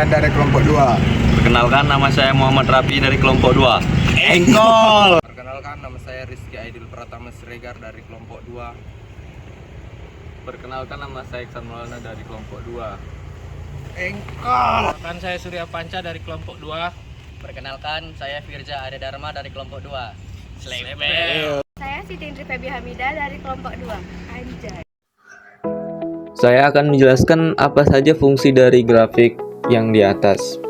Hamida dari kelompok 2. Perkenalkan, nama saya Muhammad Rafi dari kelompok 2. Engkol. Perkenalkan, nama saya Rizky Aidil Pratama Siregar dari kelompok 2. Perkenalkan, nama saya Iksan Maulana dari kelompok 2. Engkol. Perkenalkan, saya Surya Panca dari kelompok 2. Perkenalkan, saya Firza Ade Dharma dari kelompok 2. Saya Siti Indri Febi Hamida dari kelompok 2. Anjay. Saya akan menjelaskan apa saja fungsi dari grafik yang di atas.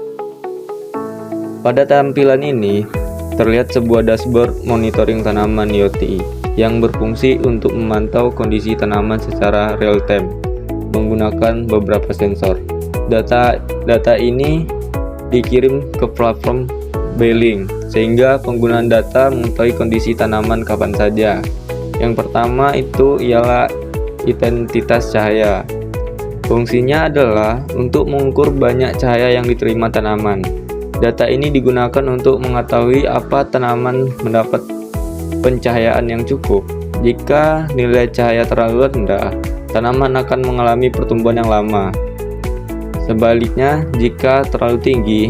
Pada tampilan ini, terlihat sebuah dashboard monitoring tanaman IoT yang berfungsi untuk memantau kondisi tanaman secara real time menggunakan beberapa sensor. Data ini dikirim ke platform Beeling sehingga penggunaan data mengetahui kondisi tanaman kapan saja. Yang pertama itu ialah intensitas cahaya. Fungsinya adalah untuk mengukur banyak cahaya yang diterima tanaman. Data ini digunakan untuk mengetahui apa tanaman mendapat pencahayaan yang cukup. Jika nilai cahaya terlalu rendah, tanaman akan mengalami pertumbuhan yang lama. Sebaliknya, jika terlalu tinggi,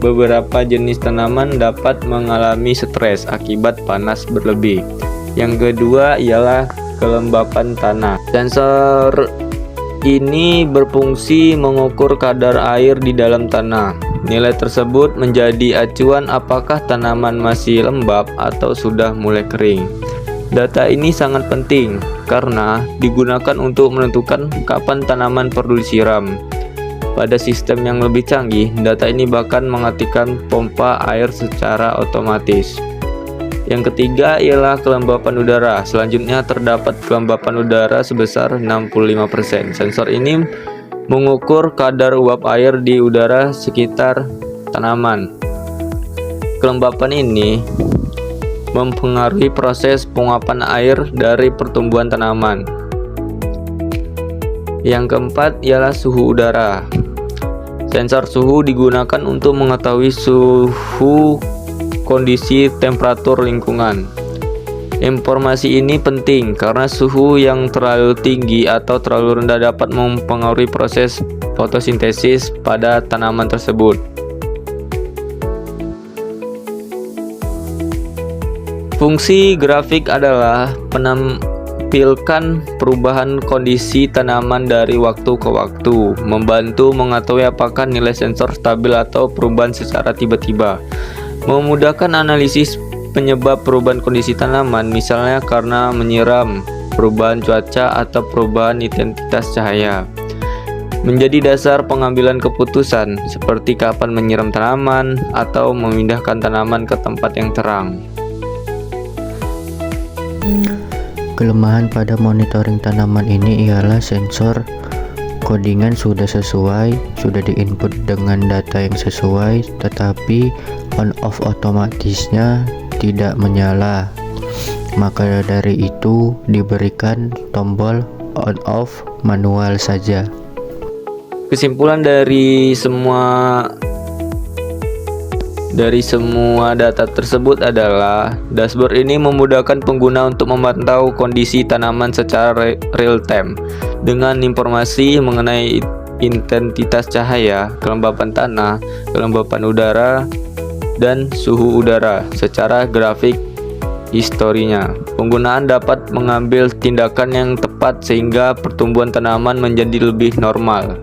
beberapa jenis tanaman dapat mengalami stres akibat panas berlebih. Yang kedua ialah kelembapan tanah. Sensor ini berfungsi mengukur kadar air di dalam tanah. Nilai tersebut menjadi acuan apakah tanaman masih lembab atau sudah mulai kering. Data ini sangat penting karena digunakan untuk menentukan kapan tanaman perlu disiram. Pada sistem yang lebih canggih, data ini bahkan mengaktifkan pompa air secara otomatis. Yang ketiga ialah kelembapan udara. Selanjutnya terdapat kelembapan udara sebesar 65%. Sensor ini mengukur kadar uap air di udara sekitar tanaman. Kelembapan ini mempengaruhi proses penguapan air dari pertumbuhan tanaman. Yang keempat ialah suhu udara. Sensor suhu digunakan untuk mengetahui suhu kondisi temperatur lingkungan. Informasi ini penting karena suhu yang terlalu tinggi atau terlalu rendah dapat mempengaruhi proses fotosintesis pada tanaman tersebut. Fungsi grafik adalah menampilkan perubahan kondisi tanaman dari waktu ke waktu, membantu mengetahui apakah nilai sensor stabil atau perubahan secara tiba-tiba, memudahkan analisis penyebab perubahan kondisi tanaman, misalnya karena menyiram, perubahan cuaca, atau perubahan intensitas cahaya. Menjadi dasar pengambilan keputusan, seperti kapan menyiram tanaman atau memindahkan tanaman ke tempat yang terang. Kelemahan pada monitoring tanaman ini ialah sensor codingan sudah sesuai, sudah diinput dengan data yang sesuai, tetapi on-off otomatisnya tidak menyala. Maka dari itu diberikan tombol on-off manual saja. Kesimpulan dari semua data tersebut adalah dashboard ini memudahkan pengguna untuk memantau kondisi tanaman secara real time dengan informasi mengenai intensitas cahaya, kelembapan tanah, kelembapan udara, dan suhu udara secara grafik historinya. Penggunaan dapat mengambil tindakan yang tepat sehingga pertumbuhan tanaman menjadi lebih normal.